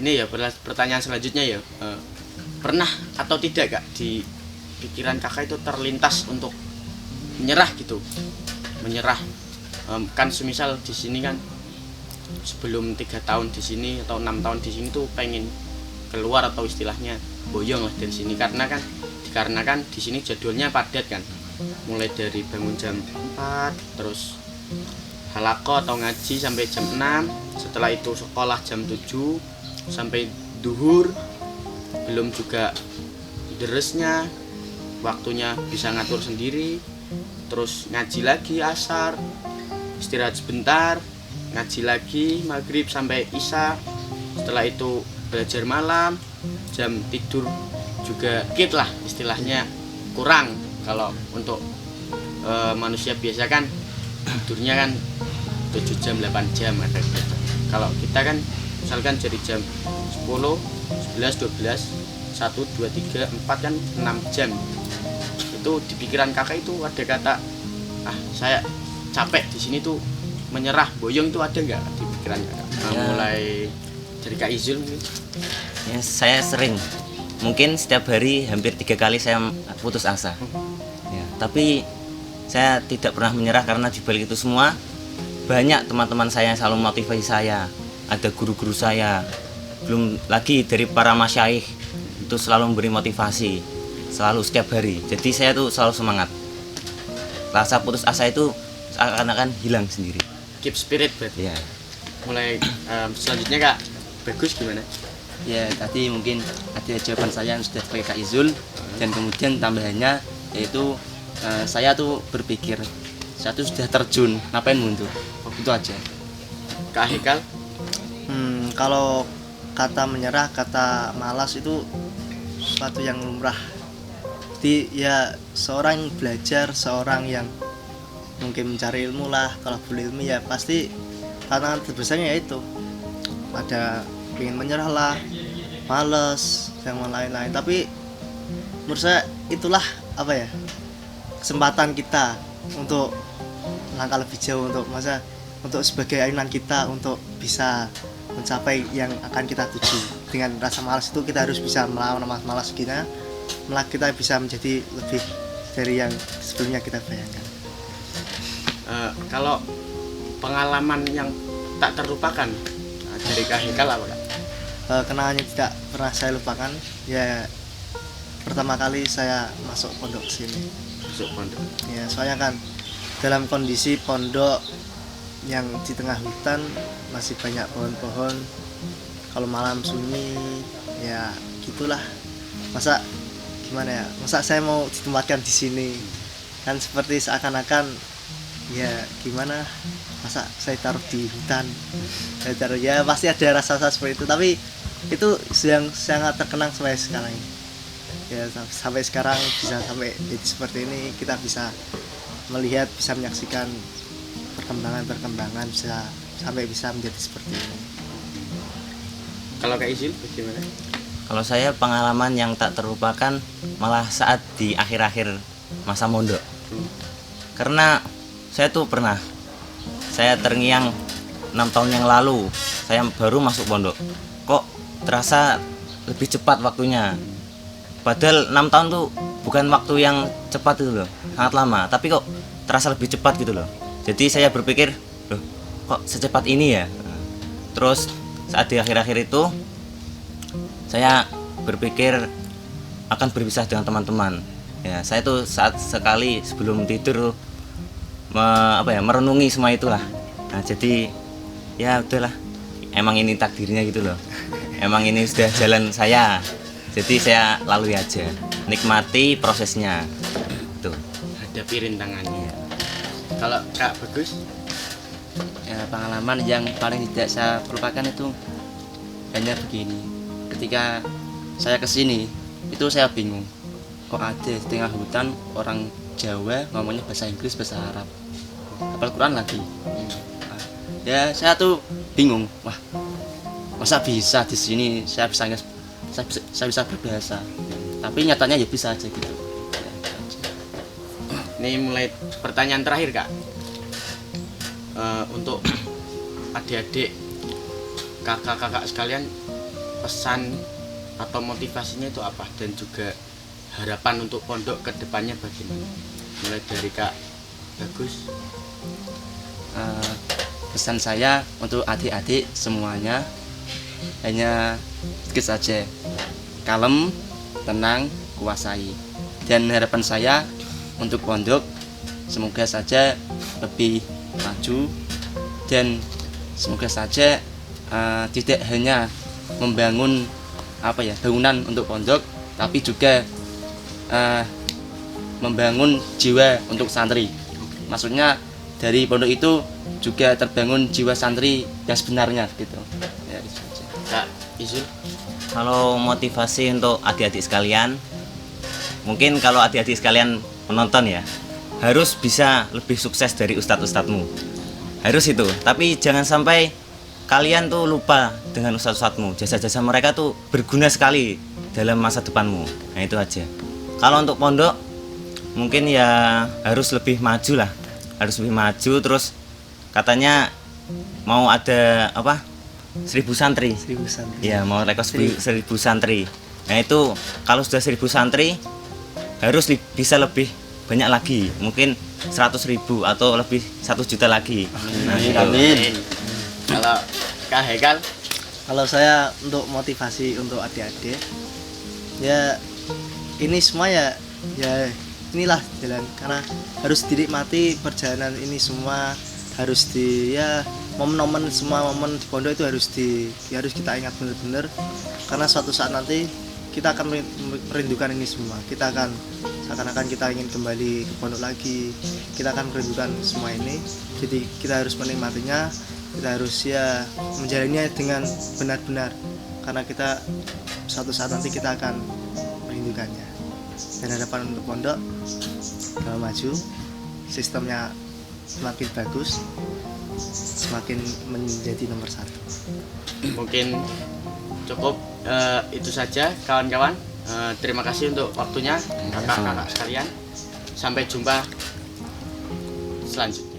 ini ya pertanyaan selanjutnya ya. Pernah atau tidak Kak di pikiran Kakak itu terlintas untuk menyerah gitu? Menyerah. Kan semisal di sini kan sebelum 3 tahun di sini atau 6 tahun di sini tuh pengen keluar atau istilahnya boyong lah dari sini dikarenakan di sini jadwalnya padat kan. Mulai dari bangun jam 4 terus halaqah atau ngaji sampai jam 6, setelah itu sekolah jam 7 sampai duhur, belum juga deresnya, waktunya bisa ngatur sendiri, terus ngaji lagi asar, istirahat sebentar, ngaji lagi maghrib sampai isya, setelah itu belajar malam, jam tidur juga dikit lah istilahnya, kurang. Kalau untuk manusia biasa kan tidurnya kan 7 jam 8 jam ada gitu. Kalau kita kan misalkan dari jam 10 11 12 1 2 3 4 kan 6 jam. Itu di pikiran Kakak itu ada kata saya capek di sini tuh, menyerah boyong itu ada nggak di pikiran Kakak? Mulai dari Kak Izul mungkin. Ya, saya sering, mungkin setiap hari hampir 3 kali saya putus asa ya, tapi saya tidak pernah menyerah karena di balik itu semua banyak teman-teman saya yang selalu motivasi saya, ada guru-guru saya, belum lagi dari para masyaikh itu selalu memberi motivasi selalu setiap hari. Jadi saya tuh selalu semangat. Rasa putus asa itu seakan-akan hilang sendiri. Keep spirit berarti. Ya. Mulai selanjutnya Kak Bagus gimana? Ya, tadi mungkin ada jawaban saya yang sudah pakai Kak Izul, dan kemudian tambahannya yaitu saya tuh berpikir saya tuh sudah terjun, ngapain mundur? Itu aja. Kak Hekal? Kalau kata menyerah, kata malas itu sesuatu yang lumrah. Jadi ya seorang belajar, seorang yang mungkin mencari ilmu lah, kalau boleh ilmu ya pasti tantangan terbesarnya yaitu ada ingin menyerah lah, males, yang lain-lain. Tapi menurut saya itulah apa ya, kesempatan kita untuk langkah lebih jauh, untuk sebagai ayunan kita untuk bisa mencapai yang akan kita tuju. Dengan rasa malas itu kita harus bisa melawan malas kita, malah kita bisa menjadi lebih dari yang sebelumnya kita bayangkan. Kalau pengalaman yang tak terlupakan dari Kak Hekal apa Kak? Kenangan yang tidak pernah saya lupakan ya, pertama kali saya masuk pondok sini. Masuk pondok Ya, soalnya kan dalam kondisi pondok yang di tengah hutan, masih banyak pohon-pohon, kalau malam sunyi ya gitulah. Masa gimana ya, masa saya mau ditempatkan di sini, kan seperti seakan-akan ya gimana, masa saya taruh di hutan, saya taruh, ya pasti ada rasa-rasa seperti itu. Tapi itu yang sangat terkenang sampai sekarang ini ya, sampai sekarang bisa sampai jadi seperti ini, kita bisa melihat, bisa menyaksikan perkembangan, bisa sampai bisa menjadi seperti ini. Kalau Kak Izil bagaimana? Kalau saya pengalaman yang tak terlupakan malah saat di akhir-akhir masa mondok. Karena saya tuh pernah, saya terngiang 6 tahun yang lalu saya baru masuk pondok, kok terasa lebih cepat waktunya. Padahal 6 tahun tuh bukan waktu yang cepat itu loh, sangat lama, tapi kok terasa lebih cepat gitu loh. Jadi saya berpikir, loh kok secepat ini ya. Terus saat di akhir-akhir itu saya berpikir akan berpisah dengan teman-teman. Ya, saya tuh saat sekali sebelum tidur merenungi semua itulah. Nah, jadi ya udahlah, emang ini takdirnya gitu loh. Emang ini sudah jalan saya. Jadi saya lalui aja, nikmati prosesnya. Tuh. Hadapi rintangannya. Kalau Kak Bagus? Ya, pengalaman yang paling tidak saya lupakan itu hanya begini. Ketika saya kesini, itu saya bingung, kok ada di tengah hutan orang Jawa ngomongnya bahasa Inggris, bahasa Arab, hafal Quran lagi. Ya saya tuh bingung, wah masa bisa di sini saya bisa berbahasa, tapi nyatanya ya bisa aja gitu. Ini mulai pertanyaan terakhir Kak. Untuk adik-adik, kakak-kakak sekalian, pesan atau motivasinya itu apa, dan juga harapan untuk pondok ke depannya bagaimana? Mulai dari Kak Bagus. Pesan saya untuk adik-adik semuanya hanya sedikit saja, kalem, tenang, kuasai. Dan harapan saya untuk pondok semoga saja lebih maju, dan semoga saja tidak hanya membangun bangunan untuk pondok, tapi juga membangun jiwa untuk santri. Maksudnya dari pondok itu juga terbangun jiwa santri yang sebenarnya gitu. Ya, itu aja. Kak Izul. Kalau motivasi untuk adik-adik sekalian, mungkin kalau adik-adik sekalian menonton ya, harus bisa lebih sukses dari ustadz-ustadzmu. Harus itu. Tapi jangan sampai kalian tuh lupa dengan ustadz-ustadzmu. Jasa-jasa mereka tuh berguna sekali dalam masa depanmu. Nah itu aja. Kalau untuk pondok, mungkin ya harus lebih maju lah. Harus lebih maju, terus katanya mau ada 1000 santri. 1000 santri. Iya, mau rekor 1000 santri. Nah itu kalau sudah 1000 santri harus bisa lebih banyak lagi, mungkin 100.000 atau lebih 1 juta lagi. Nah, itu. Amin. Kalau Kak Haikal. Kalau saya untuk motivasi untuk adik-adik, ya ini semua ya inilah jalan, karena harus dinikmati perjalanan ini semua, harus momen-momen semua momen di pondok itu harus kita ingat benar-benar, karena suatu saat nanti kita akan merindukan ini semua. Kita akan seakan-akan kita ingin kembali ke pondok lagi, kita akan merindukan semua ini. Jadi kita harus menikmatinya, kita harus menjalaninya dengan benar-benar, karena kita suatu saat nanti kita akan merindukannya. Dan harapan untuk pondok kalau maju, sistemnya semakin bagus, semakin menjadi nomor 1. Mungkin cukup itu saja kawan-kawan. Terima kasih untuk waktunya kakak-kakak sekalian. Sampai jumpa selanjutnya.